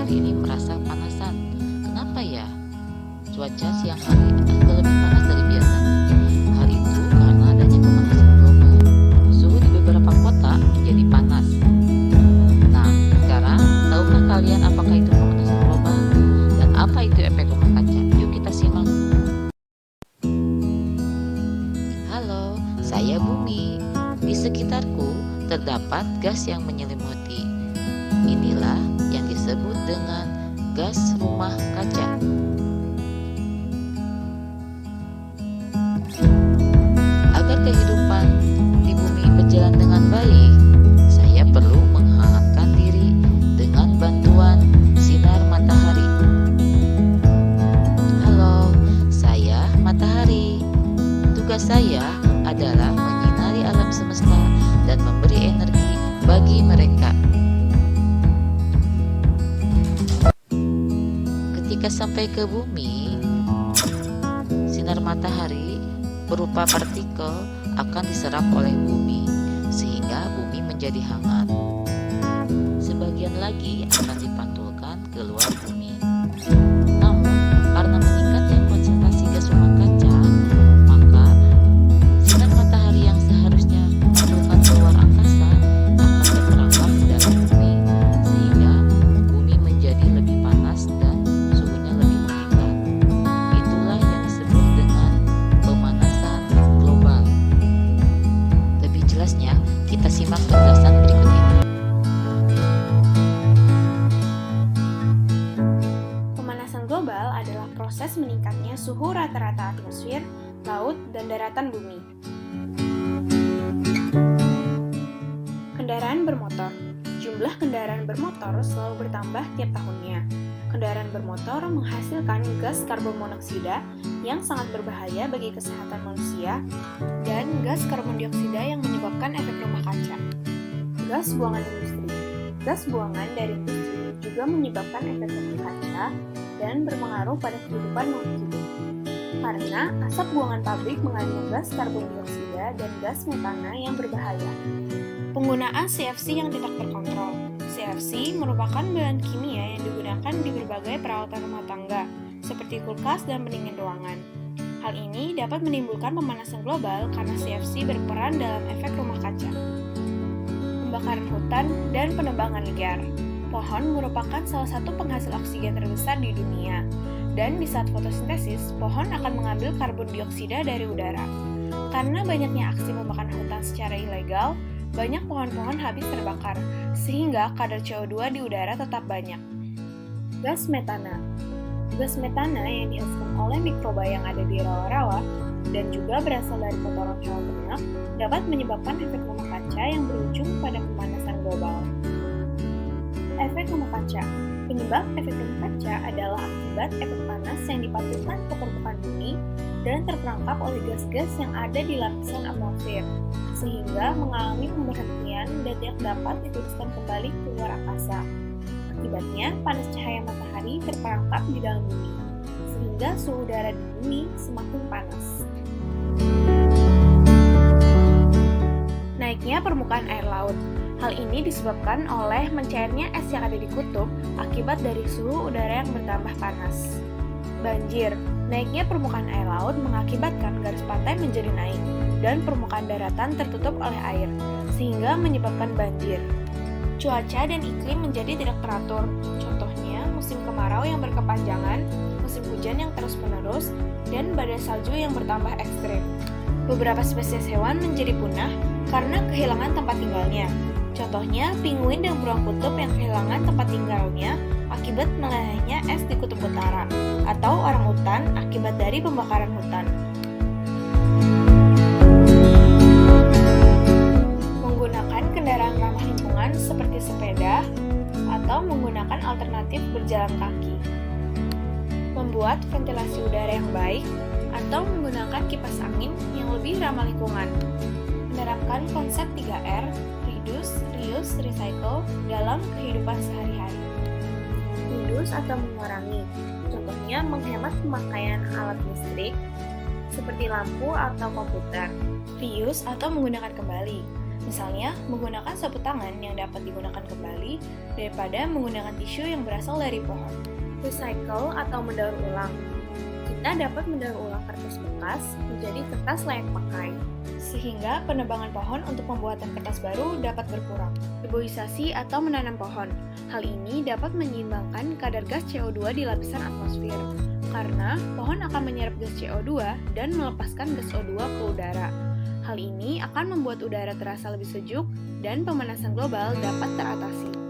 hari ini merasa panasan. Kenapa ya? Cuaca siang hari agak lebih panas dari biasanya. Hal itu karena adanya pemanasan global. Suhu di beberapa kota menjadi panas. Nah, sekarang tahukah kalian apakah itu pemanasan global? Dan apa itu efek rumah kaca? Yuk kita simak. Halo, saya Bumi. Di sekitarku terdapat gas yang menyelimuti. Inilah yang disebut dengan gas rumah kaca. Agar kehidupan di bumi berjalan dengan baik, saya perlu menghangatkan diri dengan bantuan sinar matahari. Halo, saya Matahari. Tugas saya adalah menyinari alam semesta dan memberi energi bagi mereka. Ketika sampai ke bumi, sinar matahari berupa partikel akan diserap oleh bumi sehingga bumi menjadi hangat. Sebagian lagi akan dipantulkan ke luar bumi. Namun, karena meningkatnya konsentrasi gas rumah kaca, maka sinar matahari yang seharusnya dipantulkan ke luar angkasa akan terperangkap di dalam bumi sehingga bumi menjadi lebih panas dan suhunya lebih meningkat. Itulah yang disebut dengan pemanasan global. Lebih jelasnya, kita simak penjelasan berikut ini. Pemanasan global adalah proses meningkatnya suhu rata-rata atmosfer, laut, dan daratan bumi. Kendaraan bermotor. Jumlah kendaraan bermotor selalu bertambah tiap tahunnya. Kendaraan bermotor menghasilkan gas karbon monoksida yang sangat berbahaya bagi kesehatan manusia dan gas karbon dioksida yang menyebabkan efek rumah kaca. Gas buangan industri. Gas buangan dari industri juga menyebabkan efek rumah kaca dan berpengaruh pada kehidupan makhluk hidup. Karena asap buangan pabrik mengandung gas karbon dioksida dan gas metana yang berbahaya. Penggunaan CFC yang tidak terkontrol. CFC merupakan bahan kimia yang digunakan di berbagai peralatan rumah tangga, seperti kulkas dan pendingin ruangan. Hal ini dapat menimbulkan pemanasan global karena CFC berperan dalam efek rumah kaca. Pembakaran hutan dan penebangan liar. Pohon merupakan salah satu penghasil oksigen terbesar di dunia, dan di saat fotosintesis, pohon akan mengambil karbon dioksida dari udara. Karena banyaknya aksi pembakaran hutan secara ilegal, banyak pohon-pohon habis terbakar, sehingga kadar CO2 di udara tetap banyak. Gas metana. Gas metana yang dihasilkan oleh mikroba yang ada di rawa-rawa dan juga berasal dari kotoran hewan ternak dapat menyebabkan efek rumah kaca yang berujung pada pemanasan global. Efek rumah kaca. Penyebab efek rumah kaca adalah akibat efek panas yang dipantulkan ke permukaan bumi dan terperangkap oleh gas-gas yang ada di lapisan atmosfer, sehingga mengalami pemberhentian dan tidak dapat diteruskan kembali ke luar angkasa. Akibatnya, panas cahaya matahari terperangkap di dalam bumi, sehingga suhu udara di bumi semakin panas. Naiknya permukaan air laut. Hal ini disebabkan oleh mencairnya es yang ada di kutub akibat dari suhu udara yang bertambah panas. Banjir. Naiknya permukaan air laut mengakibatkan garis pantai menjadi naik dan permukaan daratan tertutup oleh air, sehingga menyebabkan banjir. Cuaca dan iklim menjadi tidak teratur. Contohnya, musim kemarau yang berkepanjangan, musim hujan yang terus-menerus, dan badai salju yang bertambah ekstrim. Beberapa spesies hewan menjadi punah karena kehilangan tempat tinggalnya. Contohnya, penguin dan beruang kutub yang kehilangan tempat tinggalnya akibat melelehnya es di kutub utara, atau orangutan akibat dari pembakaran hutan. Menggunakan kendaraan ramah lingkungan seperti sepeda, atau menggunakan alternatif berjalan kaki. Membuat ventilasi udara yang baik, atau menggunakan kipas angin yang lebih ramah lingkungan. Menerapkan konsep 3R, reduce, reuse, recycle dalam kehidupan sehari-hari. Reduce atau mengurangi, contohnya menghemat pemakaian alat listrik seperti lampu atau komputer. Reuse atau menggunakan kembali, Misalnya, menggunakan sapu tangan yang dapat digunakan kembali daripada menggunakan tisu yang berasal dari pohon. Recycle atau mendaur ulang. Kita dapat mendaur ulang kertas bekas menjadi kertas layak pakai, sehingga penebangan pohon untuk pembuatan kertas baru dapat berkurang. Reboisasi atau menanam pohon. Hal ini dapat menyeimbangkan kadar gas CO2 di lapisan atmosfer, karena pohon akan menyerap gas CO2 dan melepaskan gas O2 ke udara. Hal ini akan membuat udara terasa lebih sejuk dan pemanasan global dapat teratasi.